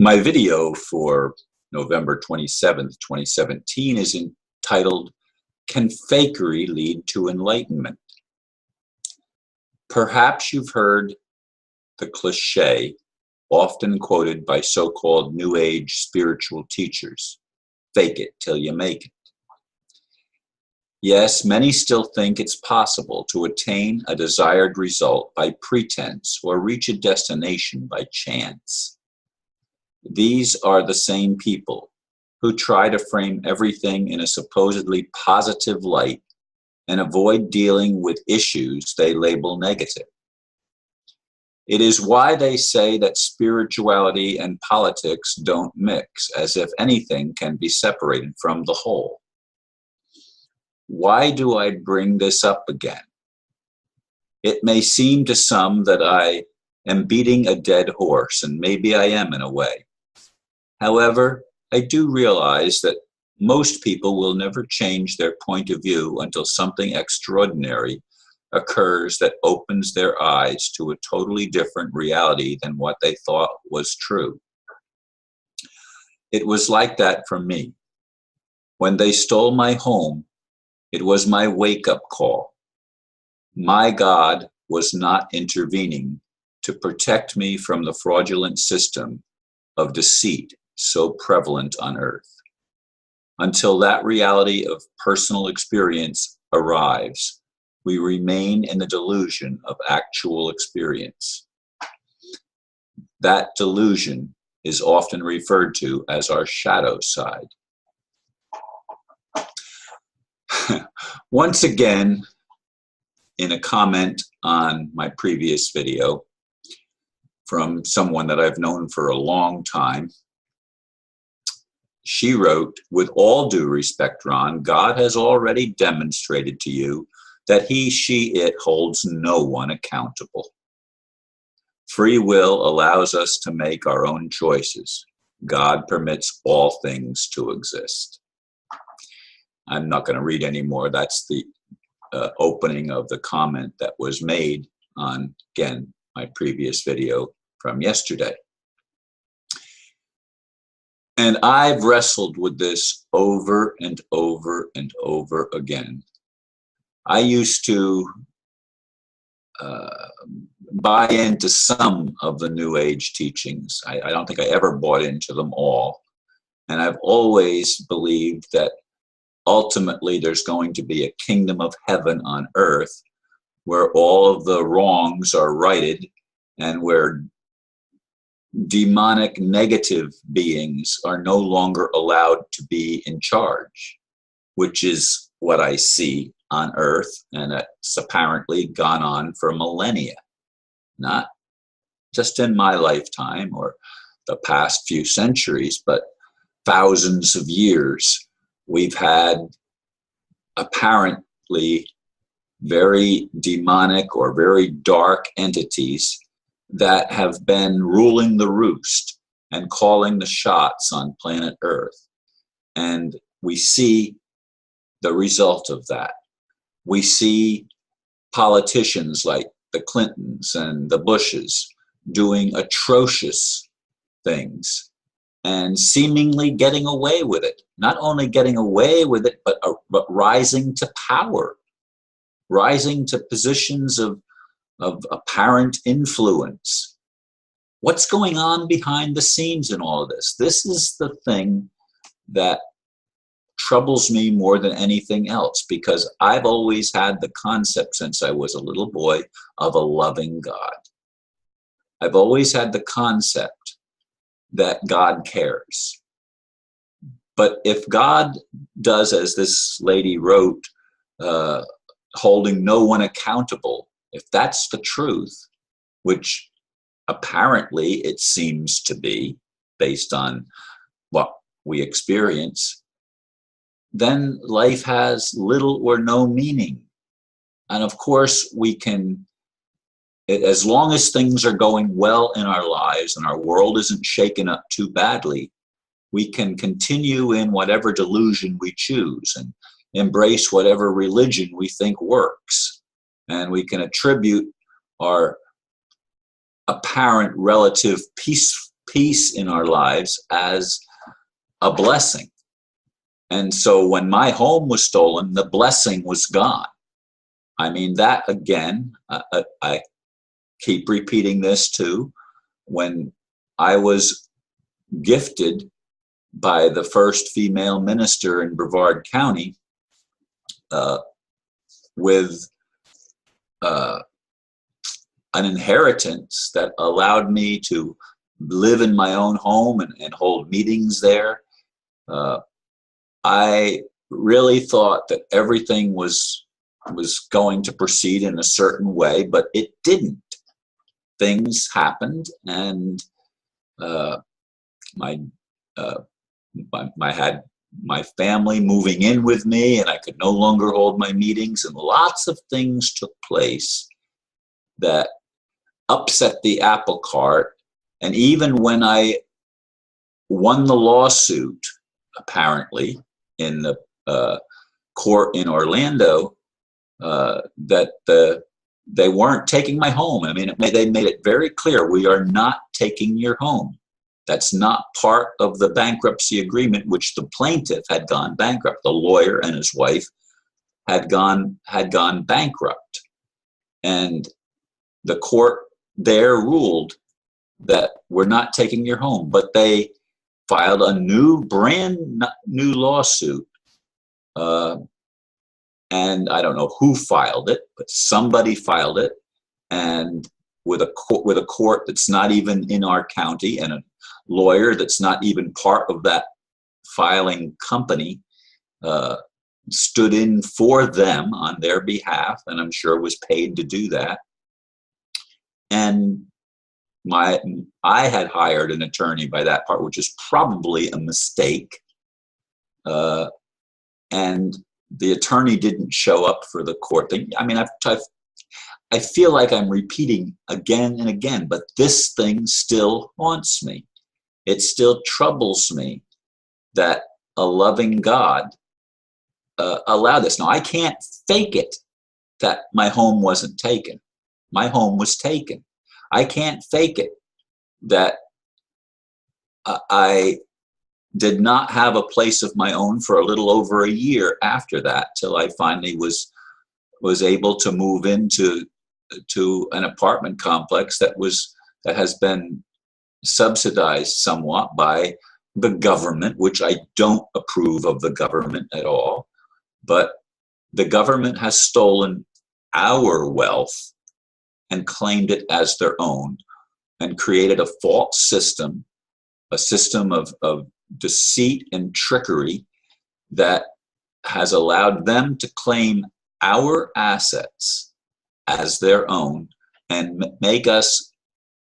My video for November 27th, 2017 is entitled, Can Fakery Lead to Enlightenment? Perhaps you've heard the cliché often quoted by so-called New Age spiritual teachers, fake it till you make it. Yes, many still think it's possible to attain a desired result by pretense or reach a destination by chance. These are the same people who try to frame everything in a supposedly positive light and avoid dealing with issues they label negative. It is why they say that spirituality and politics don't mix, as if anything can be separated from the whole. Why do I bring this up again? It may seem to some that I am beating a dead horse, and maybe I am in a way. However, I do realize that most people will never change their point of view until something extraordinary occurs that opens their eyes to a totally different reality than what they thought was true. It was like that for me. When they stole my home, it was my wake-up call. My God was not intervening to protect me from the fraudulent system of deceit so prevalent on earth. Until that reality of personal experience arrives, we remain in the delusion of actual experience. That delusion is often referred to as our shadow side. Once again, in a comment on my previous video from someone that I've known for a long time, she wrote, "With all due respect, Ron, God has already demonstrated to you that he, she, it holds no one accountable. Free will allows us to make our own choices. God permits all things to exist." I'm not going to read any more. That's the opening of the comment that was made on, again, my previous video from yesterday. And I've wrestled with this over and over and over again. I used to buy into some of the New Age teachings. I don't think I ever bought into them all. And I've always believed that ultimately there's going to be a kingdom of heaven on earth where all of the wrongs are righted and where demonic negative beings are no longer allowed to be in charge, which is what I see on earth, and it's apparently gone on for millennia, not just in my lifetime or the past few centuries, but thousands of years. We've had apparently very demonic or very dark entities that have been ruling the roost and calling the shots on planet Earth. And we see the result of that. We see politicians like the Clintons and the Bushes doing atrocious things and seemingly getting away with it. Not only getting away with it, but rising to power, rising to positions of apparent influence. What's going on behind the scenes in all of this? This is the thing that troubles me more than anything else, because I've always had the concept since I was a little boy of a loving God. I've always had the concept that God cares. But if God does, as this lady wrote, holding no one accountable, if that's the truth, which apparently it seems to be based on what we experience, then life has little or no meaning. And of course, we can, as long as things are going well in our lives and our world isn't shaken up too badly, we can continue in whatever delusion we choose and embrace whatever religion we think works. And we can attribute our apparent relative peace in our lives as a blessing. And so when my home was stolen, the blessing was gone. I mean, that again, I keep repeating this too. When I was gifted by the first female minister in Brevard County with an inheritance that allowed me to live in my own home and hold meetings there, I really thought that everything was going to proceed in a certain way, but it didn't. Things happened, and I had my family moving in with me, and I could no longer hold my meetings, and lots of things took place that upset the apple cart. And even when I won the lawsuit, apparently, in the court in Orlando, that they weren't taking my home. I mean, they made it very clear, we are not taking your home. That's not part of the bankruptcy agreement, which the plaintiff had gone bankrupt. The lawyer and his wife had gone bankrupt. And the court there ruled that we're not taking your home, but they filed a brand new lawsuit. And I don't know who filed it, but somebody filed it, and with a court that's not even in our county, and a lawyer that's not even part of that filing company stood in for them on their behalf, and I'm sure was paid to do that. And I had hired an attorney by that part, which is probably a mistake. And the attorney didn't show up for the court thing. I mean, I feel like I'm repeating again and again, but this thing still haunts me. It still troubles me that a loving God allowed this. Now, I can't fake it that my home wasn't taken. My home was taken. I can't fake it that I did not have a place of my own for a little over a year after that, till I finally was able to move into an apartment complex that has been subsidized somewhat by the government, which I don't approve of the government at all. But the government has stolen our wealth and claimed it as their own, and created a false system, a system of deceit and trickery that has allowed them to claim our assets as their own and make us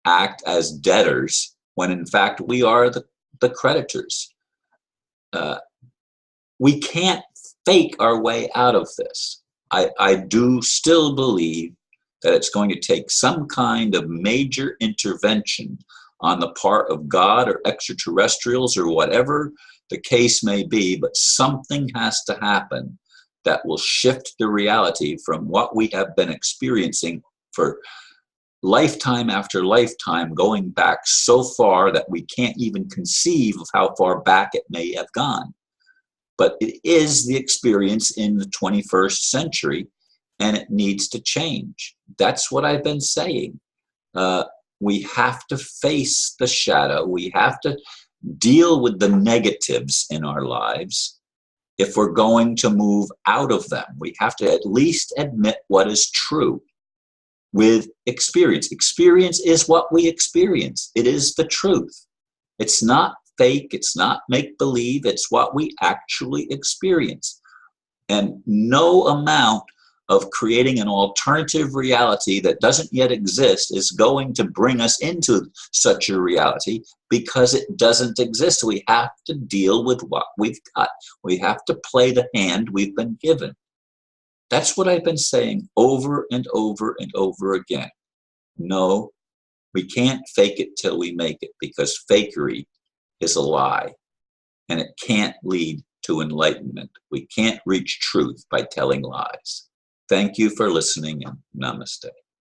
act as debtors when in fact we are the creditors. We can't fake our way out of this. I do still believe that it's going to take some kind of major intervention on the part of God or extraterrestrials or whatever the case may be, but something has to happen that will shift the reality from what we have been experiencing for lifetime after lifetime, going back so far that we can't even conceive of how far back it may have gone. But it is the experience in the 21st century, and it needs to change. That's what I've been saying. We have to face the shadow. We have to deal with the negatives in our lives if we're going to move out of them. We have to at least admit what is true with experience. Experience is what we experience. It is the truth. It's not fake. It's not make-believe. It's what we actually experience. And no amount of creating an alternative reality that doesn't yet exist is going to bring us into such a reality, because it doesn't exist. We have to deal with what we've got. We have to play the hand we've been given. That's what I've been saying over and over and over again. No, we can't fake it till we make it, because fakery is a lie, and it can't lead to enlightenment. We can't reach truth by telling lies. Thank you for listening, and namaste.